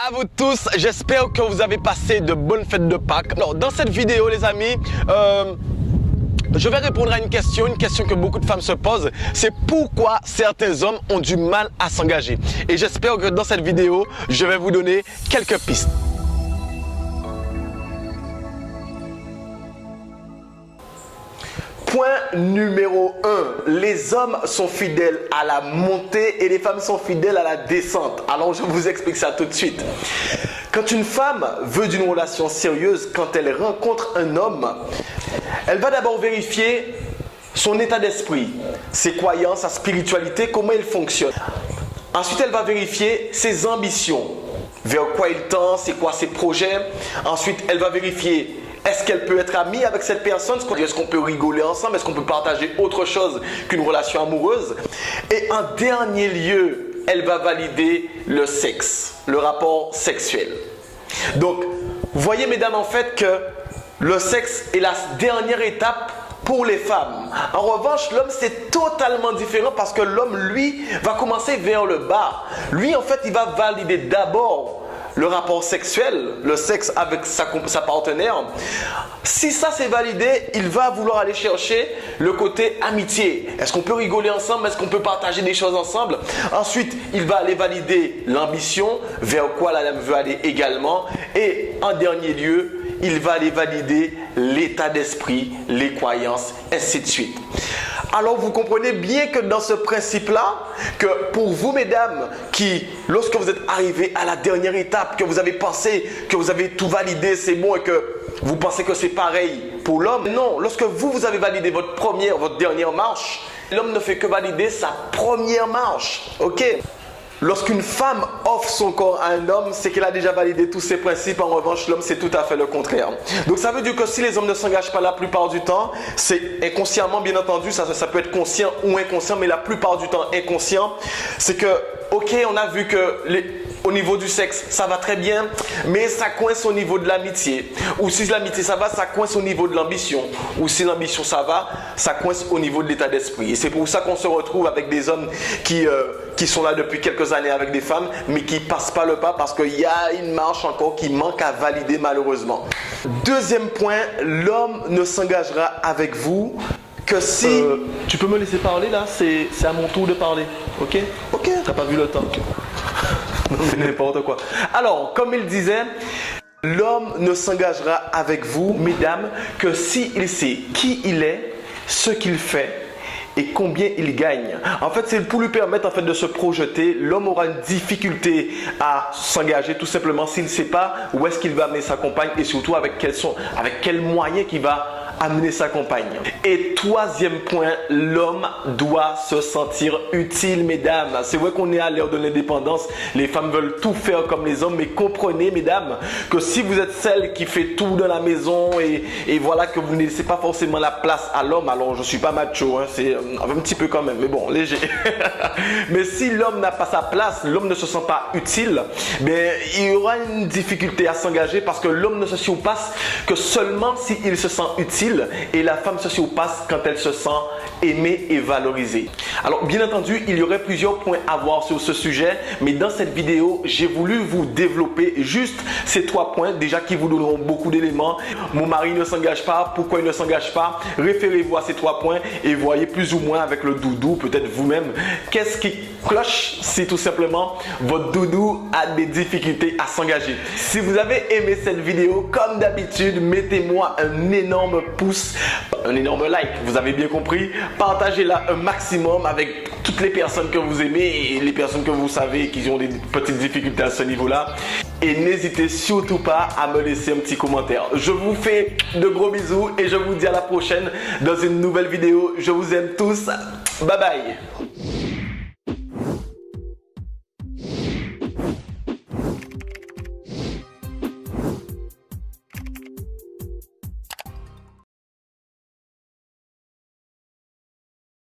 À vous tous, j'espère que vous avez passé de bonnes fêtes de Pâques. Alors, dans cette vidéo, les amis, je vais répondre à une question que beaucoup de femmes se posent. C'est pourquoi certains hommes ont du mal à s'engager. Et j'espère que dans cette vidéo, je vais vous donner quelques pistes. Point numéro 1, les hommes sont fidèles à la montée et les femmes sont fidèles à la descente. Alors je vous explique ça tout de suite. Quand une femme veut d'une relation sérieuse, quand elle rencontre un homme, elle va d'abord vérifier son état d'esprit, ses croyances, sa spiritualité, comment il fonctionne. Ensuite, elle va vérifier ses ambitions, vers quoi il tend, c'est quoi ses projets. Ensuite, elle va vérifier est-ce qu'elle peut être amie avec cette personne? Est-ce qu'on peut rigoler ensemble? Est-ce qu'on peut partager autre chose qu'une relation amoureuse? Et en dernier lieu, elle va valider le sexe, le rapport sexuel. Donc, voyez mesdames en fait que le sexe est la dernière étape pour les femmes. En revanche, l'homme c'est totalement différent parce que l'homme lui va commencer vers le bas. Lui en fait il va valider d'abord le rapport sexuel, le sexe avec sa partenaire. Si ça c'est validé, il va vouloir aller chercher le côté amitié. Est-ce qu'on peut rigoler ensemble? Est-ce qu'on peut partager des choses ensemble? Ensuite, il va aller valider l'ambition, vers quoi la dame veut aller également. Et en dernier lieu, il va aller valider l'état d'esprit, les croyances, ainsi de suite. Alors vous comprenez bien que dans ce principe-là, que pour vous mesdames, qui lorsque vous êtes arrivées à la dernière étape, que vous avez pensé, que vous avez tout validé, c'est bon et que vous pensez que c'est pareil pour l'homme, non, lorsque vous avez validé votre dernière marche, l'homme ne fait que valider sa première marche, ok? Lorsqu'une femme offre son corps à un homme, c'est qu'elle a déjà validé tous ses principes. En revanche, l'homme, c'est tout à fait le contraire. Donc, ça veut dire que si les hommes ne s'engagent pas la plupart du temps, c'est inconsciemment, bien entendu, ça peut être conscient ou inconscient, mais la plupart du temps inconscient, c'est que, ok, on a vu que au niveau du sexe, ça va très bien, mais ça coince au niveau de l'amitié. Ou si l'amitié ça va, ça coince au niveau de l'ambition. Ou si l'ambition ça va, ça coince au niveau de l'état d'esprit. Et c'est pour ça qu'on se retrouve avec des hommes qui sont là depuis quelques années avec des femmes, mais qui ne passent pas le pas parce qu'il y a une marche encore qui manque à valider malheureusement. Deuxième point, l'homme ne s'engagera avec vous que si... Tu peux me laisser parler là? C'est à mon tour de parler, ok? Ok. T'as pas vu le temps? C'est n'importe quoi. Alors, comme il disait, l'homme ne s'engagera avec vous, mesdames, que s'il sait qui il est, ce qu'il fait et combien il gagne. En fait, c'est pour lui permettre en fait de se projeter. L'homme aura une difficulté à s'engager tout simplement s'il ne sait pas où est-ce qu'il va amener sa compagne et surtout avec quels moyens qu'il va amener sa compagne. Et troisième point, l'homme doit se sentir utile, mesdames. C'est vrai qu'on est à l'ère de l'indépendance, les femmes veulent tout faire comme les hommes, mais comprenez, mesdames, que si vous êtes celle qui fait tout dans la maison et voilà que vous ne laissez pas forcément la place à l'homme, alors je suis pas macho, hein, c'est un petit peu quand même, mais bon, léger. Mais si l'homme n'a pas sa place, l'homme ne se sent pas utile, ben, il y aura une difficulté à s'engager parce que l'homme ne se surpasse que seulement s'il se sent utile. Et la femme se surpasse quand elle se sent aimée et valorisée. Alors bien entendu, il y aurait plusieurs points à voir sur ce sujet, mais dans cette vidéo, j'ai voulu vous développer juste ces 3 points déjà qui vous donneront beaucoup d'éléments. Mon mari ne s'engage pas, pourquoi il ne s'engage pas? Référez-vous à ces 3 points et voyez plus ou moins avec le doudou, peut-être vous-même, qu'est-ce qui cloche si tout simplement votre doudou a des difficultés à s'engager. Si vous avez aimé cette vidéo, comme d'habitude, mettez-moi un énorme pouce, un énorme like, vous avez bien compris. Partagez-la un maximum avec toutes les personnes que vous aimez et les personnes que vous savez qui ont des petites difficultés à ce niveau-là. Et n'hésitez surtout pas à me laisser un petit commentaire. Je vous fais de gros bisous et je vous dis à la prochaine dans une nouvelle vidéo. Je vous aime tous. Bye bye.